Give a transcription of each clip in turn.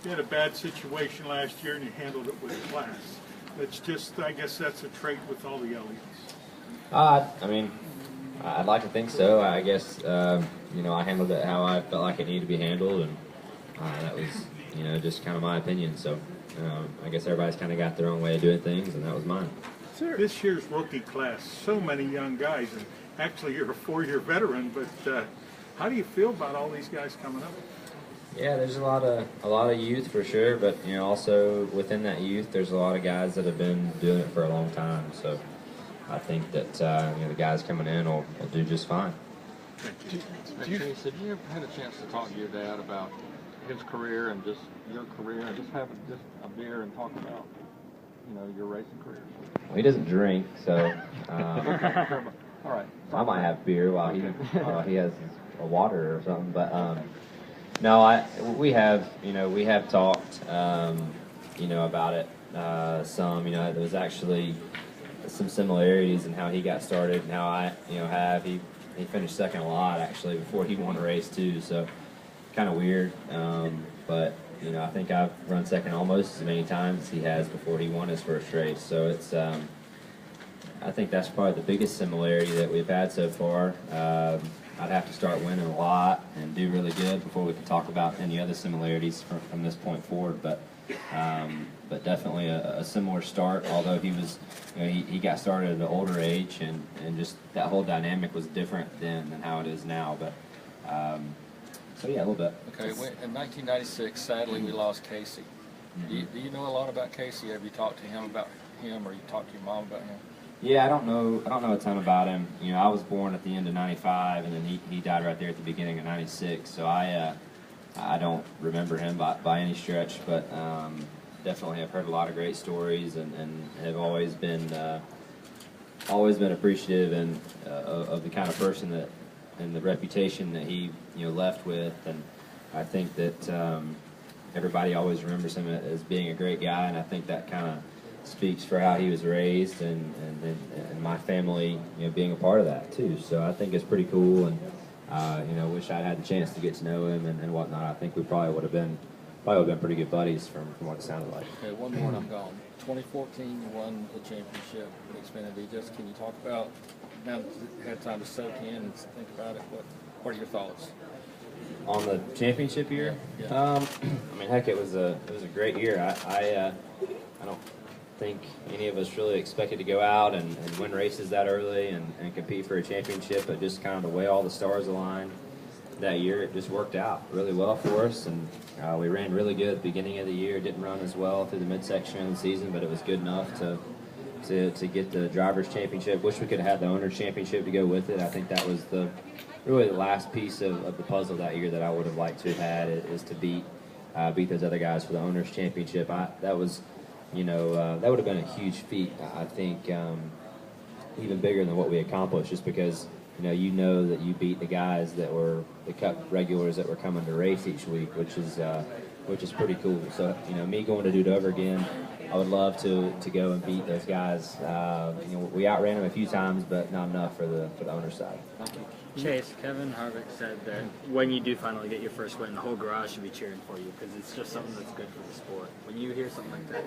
You had a bad situation last year and you handled it with class. It's just, I guess that's a trait with all the Elliots. I mean, I'd like to think so. I guess, you know, I handled it how I felt like it needed to be handled, and that was, you know, just kind of my opinion. So I guess everybody's kind of got their own way of doing things, and that was mine. Sir, this year's rookie class, so many young guys, and actually you're a 4-year veteran, but how do you feel about all these guys coming up? Yeah, there's a lot of youth for sure, but you know, also within that youth, there's a lot of guys that have been doing it for a long time. So I think that you know, the guys coming in will do just fine. Chase, have you ever had a chance to talk to your dad about his career and just your career, and just have just a beer and talk about, you know, your racing career? Well, he doesn't drink, so all right. I might have beer while he has a water or something. But no, we have talked you know, about it some. You know, there was actually some similarities in how he got started and how I, you know, have. He finished second a lot actually before he won a race too, so kind of weird. But you know, I think I've run second almost as many times as he has before he won his first race. So it's I think that's probably the biggest similarity that we've had so far. I'd have to start winning a lot and do really good before we can talk about any other similarities from this point forward. But definitely a similar start. Although he was, you know, he got started at an older age, and just that whole dynamic was different then than how it is now. But so yeah, a little bit. Okay, in 1996, sadly we lost Casey. Mm-hmm. Do you know a lot about Casey? Have you talked to him about him, or you talked to your mom about him? Yeah, I don't know a ton about him. You know, I was born at the end of '95, and then he died right there at the beginning of '96. So I don't remember him by any stretch, but definitely have heard a lot of great stories, and have always been appreciative and of the kind of person that, and the reputation that he, you know, left with. And I think that everybody always remembers him as being a great guy, and I think that kind of speaks for how he was raised, and my family, you know, being a part of that too. So I think it's pretty cool, and you know, wish I'd had the chance to get to know him and whatnot. I think we probably would have been pretty good buddies from what it sounded like. Okay, one more and I'm gone. 2014, you won the championship with Xfinity. Just can you talk about, now that you had time to soak in and think about it, what are your thoughts? On the championship year? Yeah. I mean, heck, it was a great year. I don't think any of us really expected to go out and win races that early and compete for a championship, but just kind of the way all the stars aligned that year, it just worked out really well for us, and we ran really good at the beginning of the year. Didn't run as well through the midsection of the season, but it was good enough to get the Drivers' Championship. Wish we could have had the Owners' Championship to go with it. I think that was really the last piece of the puzzle that year that I would have liked to have had, is to beat those other guys for the Owners' Championship. That was, you know, that would have been a huge feat. I think even bigger than what we accomplished, just because you know that you beat the guys that were the Cup regulars that were coming to race each week, which is pretty cool. So me going to do it over again, I would love to go and beat those guys. We outran them a few times, but not enough for the owner's side. Chase, Kevin Harvick said that when you do finally get your first win, the whole garage should be cheering for you because it's just something that's good for the sport. When you hear something like that,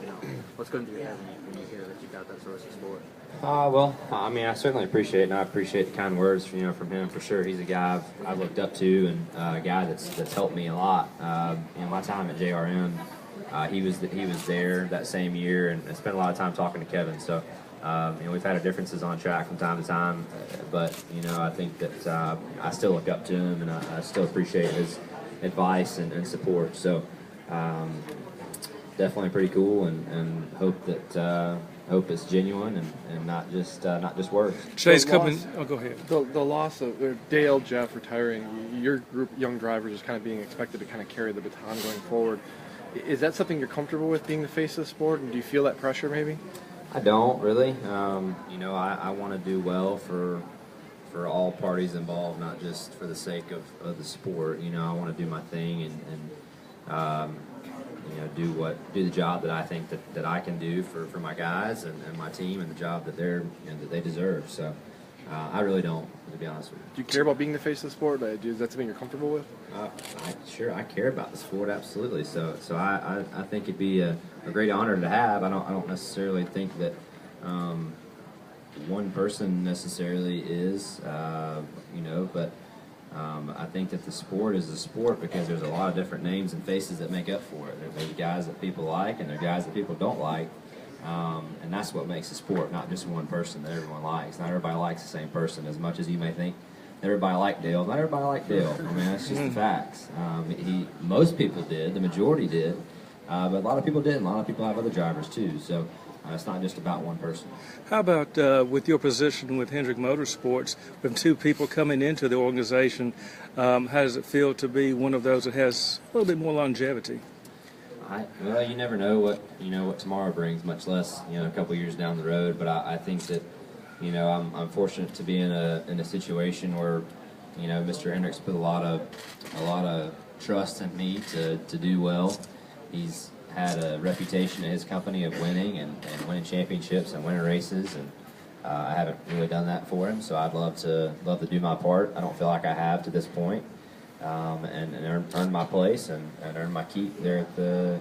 what's going through your head when you hear that you got that source of sport? Well, I mean, I certainly appreciate it, and I appreciate the kind words, from him for sure. He's a guy I've looked up to, and a guy that's helped me a lot. My time at JRM, he was there that same year, and I spent a lot of time talking to Kevin. So, we've had our differences on track from time to time, but I think that I still look up to him, and I still appreciate his advice and support. So, definitely pretty cool, and hope it's genuine and not just words. Chase, go ahead. The loss of Dale, Jeff retiring, your group of young drivers is kind of being expected to kind of carry the baton going forward. Is that something you're comfortable with, being the face of the sport, and do you feel that pressure maybe? I don't really. I want to do well for all parties involved, not just for the sake of the sport. I want to do my thing and do the job that I think that I can do for my guys and my team, and the job that they deserve. So I really don't, to be honest with you. Do you care about being the face of the sport? Is that something you're comfortable with? I care about the sport, absolutely. So I think it'd be a great honor to have. I don't necessarily think that one person necessarily is, but I think that the sport is the sport because there's a lot of different names and faces that make up for it. There's guys that people like, and there's guys that people don't like. And that's what makes a sport, not just one person that everyone likes. Not everybody likes the same person as much as you may think. Everybody liked Dale. Not everybody liked Dale. I mean, that's just the facts. Most people did. The majority did. But a lot of people didn't. A lot of people have other drivers, too. So it's not just about one person. How about with your position with Hendrick Motorsports, with two people coming into the organization, how does it feel to be one of those that has a little bit more longevity? Well, you never know what tomorrow brings, much less a couple years down the road. But I think that I'm fortunate to be in a situation where Mr. Hendricks put a lot of trust in me to do well. He's had a reputation in his company of winning and winning championships and winning races, and I haven't really done that for him. So I'd love to do my part. I don't feel like I have to this point. And earn my place and earn my keep there at the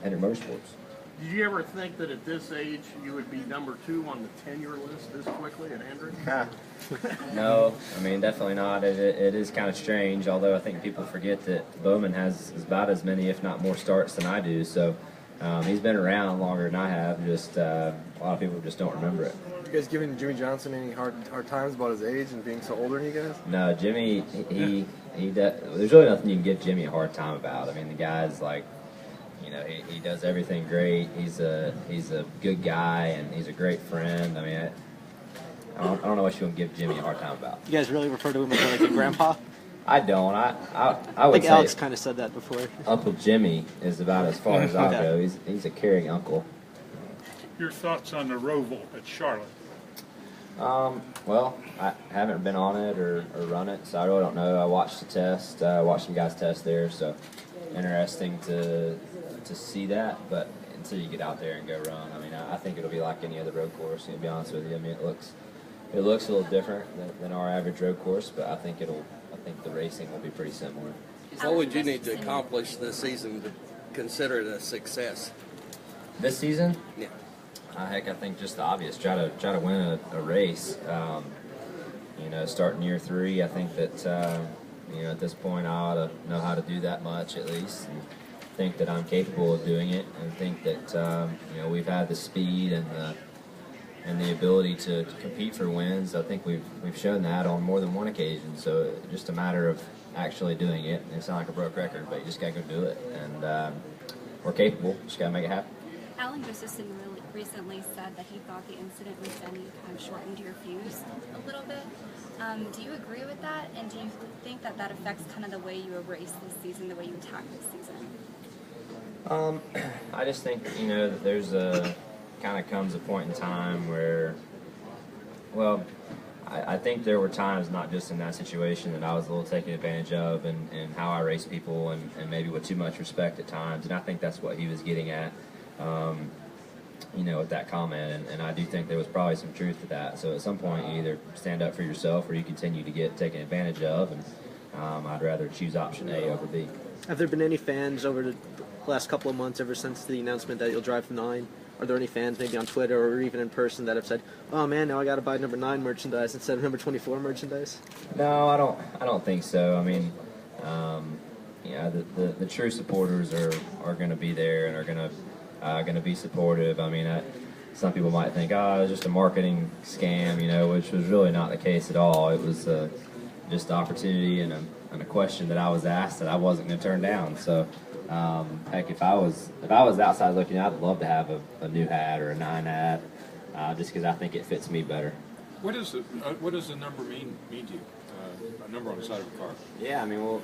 Hendrick Motorsports. Did you ever think that at this age you would be number 2 on the tenure list this quickly at Hendrick? No, I mean definitely not. It is kind of strange, although I think people forget that Bowman has about as many, if not more, starts than I do. So he's been around longer than I have. Just a lot of people just don't remember it. You guys giving Jimmy Johnson any hard times about his age and being so older than you guys? No, Jimmy, there's really nothing you can give Jimmy a hard time about. I mean, the guy's like, he does everything great. He's a good guy and he's a great friend. I mean, I don't know what you want to give Jimmy a hard time about. You guys really refer to him as like a grandpa? I don't. I I would think say Alex kind of said that before. Uncle Jimmy is about as far as I'll go. He's a caring uncle. Your thoughts on the Roval at Charlotte? Well, I haven't been on it or run it, so I really don't know. I watched the test, watched some guys test there, so interesting to see that. But until you get out there and go run, I mean, I think it'll be like any other road course. To be honest with you, I mean, it looks a little different than our average road course, but I think the racing will be pretty similar. What would you need to accomplish this season to consider it a success? This season? Yeah. Heck, I think just the obvious. Try to win a race. Starting year 3, I think that at this point I ought to know how to do that much at least, and think that I'm capable of doing it, and think that we've had the speed and the ability to compete for wins. I think we've shown that on more than one occasion. So just a matter of actually doing it. It sounds like a broke record, but you just gotta go do it, and we're capable. Just gotta make it happen. Alan Josephson recently said that he thought the incident with Benny kind of shortened your fuse a little bit. Do you agree with that? And do you think that affects kind of the way you race this season, the way you attack this season? I just think, that there's kind of comes a point in time where, well, I think there were times, not just in that situation, that I was a little taken advantage of and how I race people and maybe with too much respect at times. And I think that's what he was getting at. With that comment, and I do think there was probably some truth to that. So at some point, you either stand up for yourself or you continue to get taken advantage of, and I'd rather choose option A over B. Have there been any fans over the last couple of months, ever since the announcement that you'll drive the 9? Are there any fans, maybe on Twitter or even in person, that have said, "Oh man, now I got to buy number 9 merchandise instead of number 24 merchandise"? No, I don't think so. I mean, the true supporters are going to be there and are going to be supportive. I mean, some people might think, it was just a marketing scam, which was really not the case at all. It was just an opportunity and a question that I was asked that I wasn't going to turn down. So, heck, if I was outside looking, I'd love to have a new hat or a 9 hat, just because I think it fits me better. What does the number mean to you? A number on the side of a car? Yeah, I mean, well,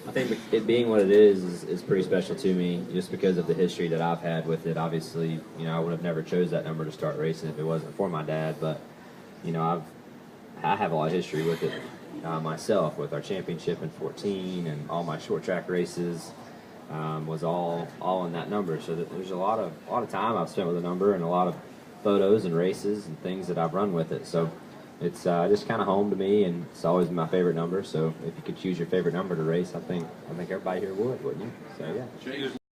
I think it being what it is pretty special to me, just because of the history that I've had with it. Obviously, I would have never chose that number to start racing if it wasn't for my dad. But I have a lot of history with it myself, with our championship in 14 and all my short track races was all in that number. So there's a lot of time I've spent with the number and a lot of photos and races and things that I've run with it. So it's just kind of home to me, and it's always my favorite number. So if you could choose your favorite number to race, I think everybody here would, wouldn't you? So yeah.